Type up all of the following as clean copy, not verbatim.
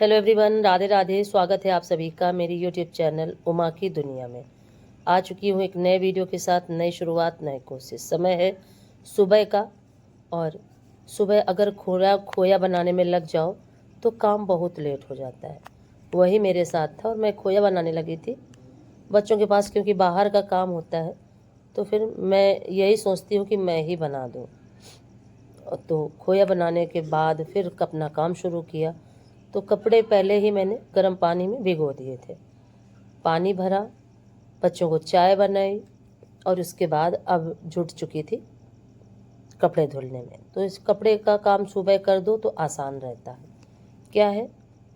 Hello everyone, Radhe Radhe. स्वागत है आप सभी का मेरी यूट्यूब चैनल उमा की दुनिया में। आ चुकी हूँ एक नए वीडियो के साथ, नई शुरुआत, नई कोशिश। समय है सुबह का, और सुबह अगर खोया बनाने में लग जाओ तो काम बहुत लेट हो जाता है। वही मेरे साथ था और मैं खोया बनाने लगी थी बच्चों के पास, क्योंकि बाहर का काम होता है तो फिर मैं यही सोचती हूँ कि मैं ही बना दूँ। तो खोया बनाने के बाद फिर अपना काम शुरू किया। तो कपड़े पहले ही मैंने गर्म पानी में भिगो दिए थे। पानी भरा, बच्चों को चाय बनाई, और उसके बाद अब जुट चुकी थी कपड़े धुलने में। तो इस कपड़े का काम सुबह कर दो तो आसान रहता है। क्या है,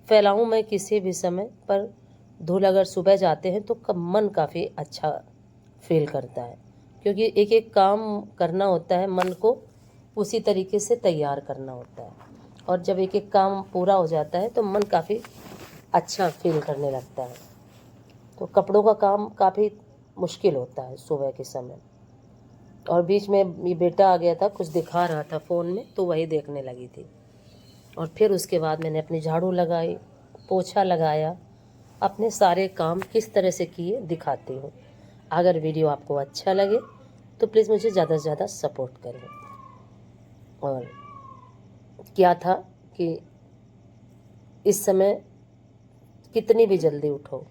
फैलाऊं मैं किसी भी समय, पर धुल अगर सुबह जाते हैं तो मन काफ़ी अच्छा फील करता है, क्योंकि एक एक काम करना होता है, मन को उसी तरीके से तैयार करना होता है। और जब एक एक काम पूरा हो जाता है तो मन काफ़ी अच्छा फील करने लगता है। तो कपड़ों का काम काफ़ी मुश्किल होता है सुबह के समय। और बीच में ये बेटा आ गया था, कुछ दिखा रहा था फ़ोन में, तो वही देखने लगी थी। और फिर उसके बाद मैंने अपनी झाड़ू लगाई, पोछा लगाया, अपने सारे काम किस तरह से किए दिखाती हूँ। अगर वीडियो आपको अच्छा लगे तो प्लीज़ मुझे ज़्यादा से ज़्यादा सपोर्ट करें। और क्या था कि इस समय कितनी भी जल्दी उठो,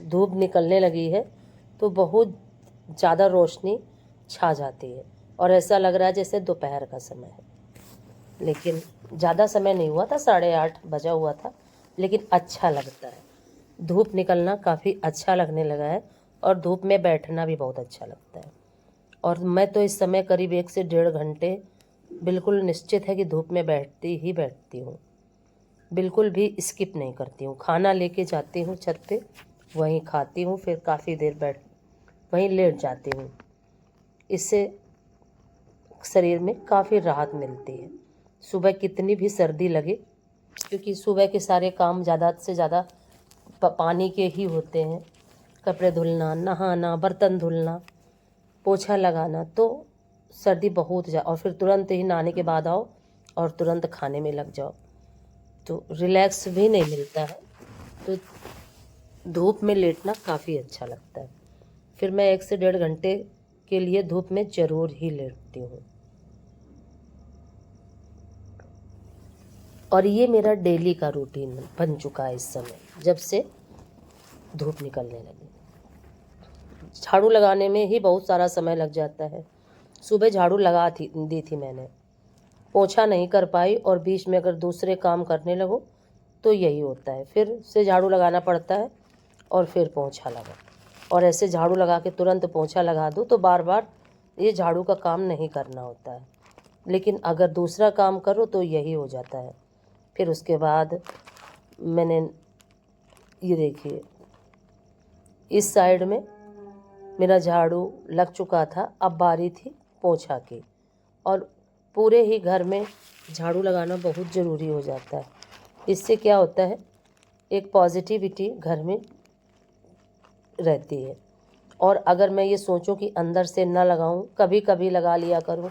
धूप निकलने लगी है तो बहुत ज़्यादा रोशनी छा जाती है और ऐसा लग रहा है जैसे दोपहर का समय है। लेकिन ज़्यादा समय नहीं हुआ था, 8:30 बजा हुआ था, लेकिन अच्छा लगता है। धूप निकलना काफ़ी अच्छा लगने लगा है और धूप में बैठना भी बहुत अच्छा लगता है। और मैं तो इस समय करीब 1 से 1.5 घंटे बिल्कुल निश्चित है कि धूप में बैठती हूँ। बिल्कुल भी स्किप नहीं करती हूँ। खाना लेके जाती हूँ छत पे, वहीं खाती हूँ, फिर काफ़ी देर वहीं लेट जाती हूँ। इससे शरीर में काफ़ी राहत मिलती है। सुबह कितनी भी सर्दी लगे, क्योंकि सुबह के सारे काम ज़्यादा से ज़्यादा पानी के ही होते हैं। कपड़े धुलना, नहाना, बर्तन धुलना, पोछा लगाना, तो सर्दी बहुत और फिर तुरंत ही नहाने के बाद आओ और तुरंत खाने में लग जाओ, तो रिलैक्स भी नहीं मिलता है। तो धूप में लेटना काफ़ी अच्छा लगता है। फिर मैं 1 से 1.5 घंटे के लिए धूप में ज़रूर ही लेटती हूँ। और ये मेरा डेली का रूटीन बन चुका है इस समय, जब से धूप निकलने लगी। झाड़ू लगाने में ही बहुत सारा समय लग जाता है। सुबह झाड़ू दी थी मैंने, पोछा नहीं कर पाई, और बीच में अगर दूसरे काम करने लगो तो यही होता है, फिर से झाड़ू लगाना पड़ता है और फिर पोछा लगा। और ऐसे झाड़ू लगा के तुरंत पोछा लगा दो तो बार बार ये झाड़ू का काम नहीं करना होता है। लेकिन अगर दूसरा काम करो तो यही हो जाता है। फिर उसके बाद मैंने ये देखिए, इस साइड में मेरा झाड़ू लग चुका था, अब बारी थी पोछा की। और पूरे ही घर में झाड़ू लगाना बहुत ज़रूरी हो जाता है। इससे क्या होता है, एक पॉजिटिविटी घर में रहती है। और अगर मैं ये सोचूं कि अंदर से ना लगाऊं, कभी कभी लगा लिया करूं,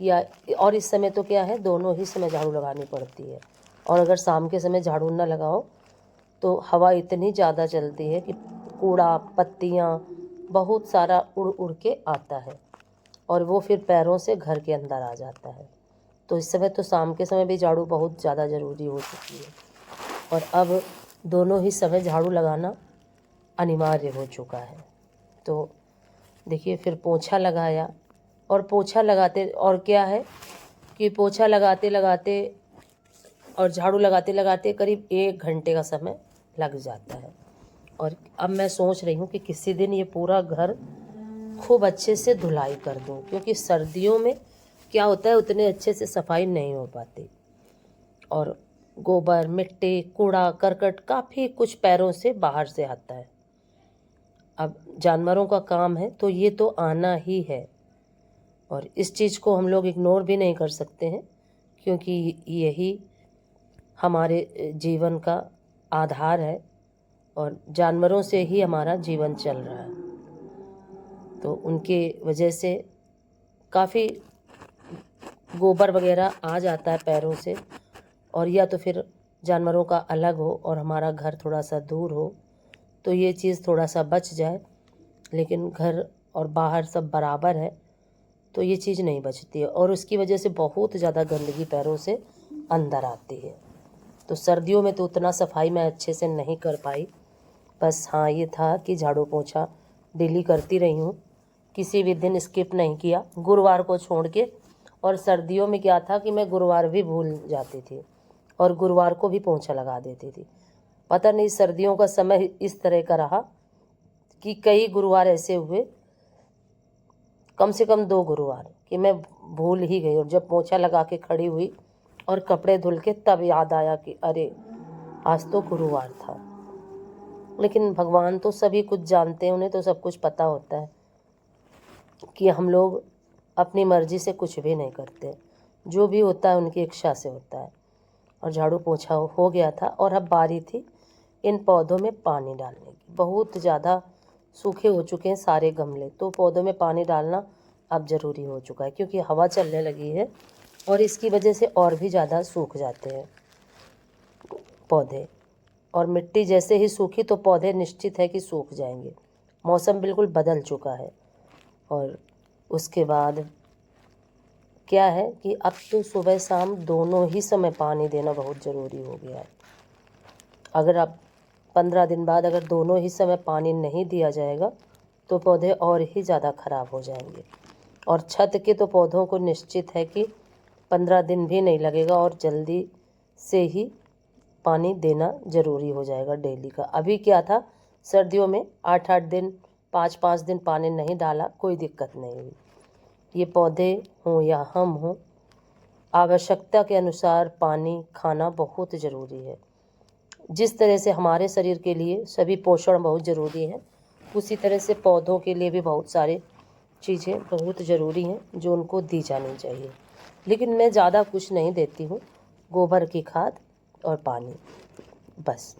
या और इस समय तो क्या है, दोनों ही समय झाड़ू लगानी पड़ती है। और अगर शाम के समय झाड़ू ना लगाओ तो हवा इतनी ज़्यादा चलती है कि कूड़ा, पत्तियाँ, बहुत सारा उड़ उड़ के आता है और वो फिर पैरों से घर के अंदर आ जाता है। तो इस समय तो शाम के समय भी झाड़ू बहुत ज़्यादा ज़रूरी हो चुकी है, और अब दोनों ही समय झाड़ू लगाना अनिवार्य हो चुका है। तो देखिए, फिर पोछा लगाया, और पोछा लगाते, और क्या है कि पोछा लगाते लगाते और झाड़ू लगाते लगाते करीब 1 घंटे का समय लग जाता है। और अब मैं सोच रही हूँ कि किसी दिन ये पूरा घर खूब अच्छे से धुलाई कर दूँ, क्योंकि सर्दियों में क्या होता है, उतने अच्छे से सफाई नहीं हो पाती, और गोबर, मिट्टी, कूड़ा करकट काफ़ी कुछ पैरों से बाहर से आता है। अब जानवरों का काम है तो ये तो आना ही है, और इस चीज़ को हम लोग इग्नोर भी नहीं कर सकते हैं, क्योंकि यही हमारे जीवन का आधार है, और जानवरों से ही हमारा जीवन चल रहा है। तो उनके वजह से काफ़ी गोबर वगैरह आ जाता है पैरों से, और या तो फिर जानवरों का अलग हो और हमारा घर थोड़ा सा दूर हो तो ये चीज़ थोड़ा सा बच जाए, लेकिन घर और बाहर सब बराबर है तो ये चीज़ नहीं बचती है और उसकी वजह से बहुत ज़्यादा गंदगी पैरों से अंदर आती है। तो सर्दियों में तो उतना सफाई मैं अच्छे से नहीं कर पाई। बस हाँ, ये था कि झाड़ू पोछा डेली करती रही हूँ, किसी भी दिन स्किप नहीं किया, गुरुवार को छोड़ के। और सर्दियों में क्या था कि मैं गुरुवार भी भूल जाती थी और गुरुवार को भी पोछा लगा देती थी। पता नहीं सर्दियों का समय इस तरह का रहा कि कई गुरुवार ऐसे हुए, कम से कम 2 गुरुवार, कि मैं भूल ही गई और जब पोछा लगा के खड़ी हुई और कपड़े धुल के तब याद आया कि अरे आज तो गुरुवार था। लेकिन भगवान तो सभी कुछ जानते हैं, उन्हें तो सब कुछ पता होता है कि हम लोग अपनी मर्जी से कुछ भी नहीं करते, जो भी होता है उनकी इच्छा से होता है। और झाड़ू पोछा हो गया था और अब बारी थी इन पौधों में पानी डालने की। बहुत ज़्यादा सूखे हो चुके हैं सारे गमले, तो पौधों में पानी डालना अब ज़रूरी हो चुका है क्योंकि हवा चलने लगी है और इसकी वजह से और भी ज़्यादा सूख जाते हैं पौधे। और मिट्टी जैसे ही सूखी तो पौधे निश्चित है कि सूख जाएंगे। मौसम बिल्कुल बदल चुका है। और उसके बाद क्या है कि अब तो सुबह शाम दोनों ही समय पानी देना बहुत ज़रूरी हो गया है। अगर आप 15 दिन बाद अगर दोनों ही समय पानी नहीं दिया जाएगा तो पौधे और ही ज़्यादा ख़राब हो जाएंगे। और छत के तो पौधों को निश्चित है कि 15 दिन भी नहीं लगेगा और जल्दी से ही पानी देना ज़रूरी हो जाएगा डेली का। अभी क्या था, सर्दियों में 8-8 दिन 5-5 दिन पानी नहीं डाला कोई दिक्कत नहीं हुई। ये पौधे हों या हम हों, आवश्यकता के अनुसार पानी खाना बहुत ज़रूरी है। जिस तरह से हमारे शरीर के लिए सभी पोषण बहुत ज़रूरी है, उसी तरह से पौधों के लिए भी बहुत सारी चीज़ें बहुत ज़रूरी हैं जो उनको दी जानी चाहिए। लेकिन मैं ज़्यादा कुछ नहीं देती हूँ, गोबर की खाद और पानी, बस,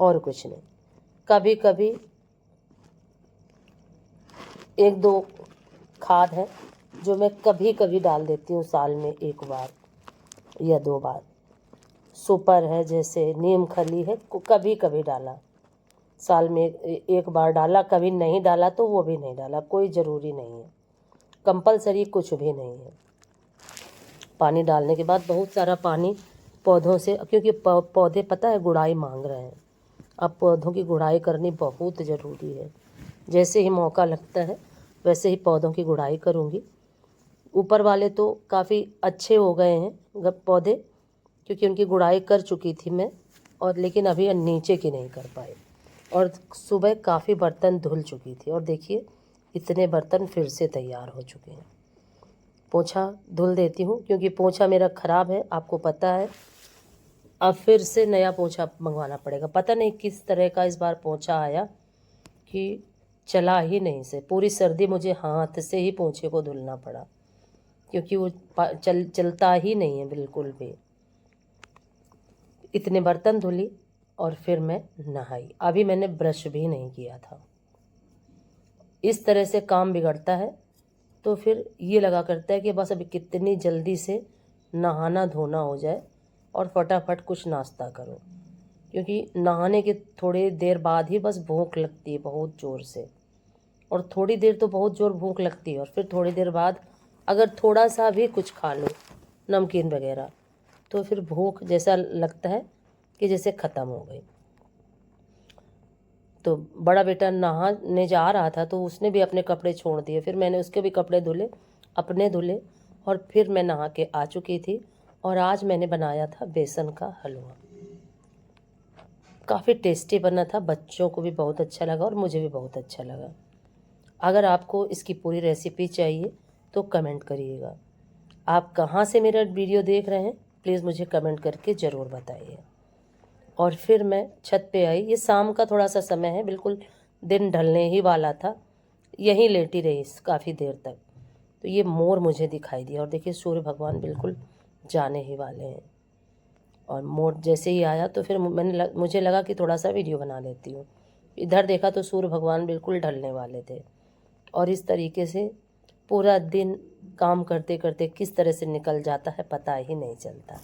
और कुछ नहीं। कभी कभी 1-2 खाद है जो मैं कभी कभी डाल देती हूँ, साल में 1 बार या 2 बार। सुपर है, जैसे नीम खली है, कभी कभी डाला, साल में 1 बार डाला, कभी नहीं डाला तो वो भी नहीं डाला, कोई ज़रूरी नहीं है, कंपलसरी कुछ भी नहीं है। पानी डालने के बाद बहुत सारा पानी पौधों से, क्योंकि पौधे पता है गुड़ाई मांग रहे हैं, अब पौधों की गुड़ाई करनी बहुत ज़रूरी है। जैसे ही मौका लगता है वैसे ही पौधों की गुड़ाई करूँगी। ऊपर वाले तो काफ़ी अच्छे हो गए हैं पौधे, क्योंकि उनकी गुड़ाई कर चुकी थी मैं, और लेकिन अभी नीचे की नहीं कर पाए। और सुबह काफ़ी बर्तन धुल चुकी थी और देखिए इतने बर्तन फिर से तैयार हो चुके हैं। पोछा धुल देती हूँ क्योंकि पोछा मेरा ख़राब है, आपको पता है। अब फिर से नया पोछा मंगवाना पड़ेगा। पता नहीं किस तरह का इस बार पोछा आया कि चला ही नहीं से, पूरी सर्दी मुझे हाथ से ही पोछे को धुलना पड़ा क्योंकि वो चलता ही नहीं है बिल्कुल भी। इतने बर्तन धुली और फिर मैं नहाई। अभी मैंने ब्रश भी नहीं किया था। इस तरह से काम बिगड़ता है तो फिर ये लगा करता है कि बस अभी कितनी जल्दी से नहाना धोना हो जाए और फटाफट कुछ नाश्ता करो, क्योंकि नहाने के थोड़ी देर बाद ही बस भूख लगती है बहुत ज़ोर से। और थोड़ी देर तो बहुत ज़ोर भूख लगती है और फिर थोड़ी देर बाद अगर थोड़ा सा भी कुछ खा लो, नमकीन वगैरह, तो फिर भूख जैसा लगता है कि जैसे ख़त्म हो गई। तो बड़ा बेटा नहाने जा रहा था तो उसने भी अपने कपड़े छोड़ दिए, फिर मैंने उसके भी कपड़े धुले, अपने धुले, और फिर मैं नहा के आ चुकी थी। और आज मैंने बनाया था बेसन का हलवा, काफ़ी टेस्टी बना था, बच्चों को भी बहुत अच्छा लगा और मुझे भी बहुत अच्छा लगा। अगर आपको इसकी पूरी रेसिपी चाहिए तो कमेंट करिएगा। आप कहाँ से मेरा वीडियो देख रहे हैं प्लीज़ मुझे कमेंट करके ज़रूर बताइए। और फिर मैं छत पे आई, ये शाम का थोड़ा सा समय है, बिल्कुल दिन ढलने ही वाला था, यहीं लेटी रही काफ़ी देर तक। तो ये मोर मुझे दिखाई दिया और देखिए सूर्य भगवान बिल्कुल जाने ही वाले हैं। और मोर जैसे ही आया तो फिर मुझे लगा कि थोड़ा सा वीडियो बना लेती हूँ। इधर देखा तो सूर्य भगवान बिल्कुल ढलने वाले थे। और इस तरीके से पूरा दिन काम करते करते किस तरह से निकल जाता है पता ही नहीं चलता।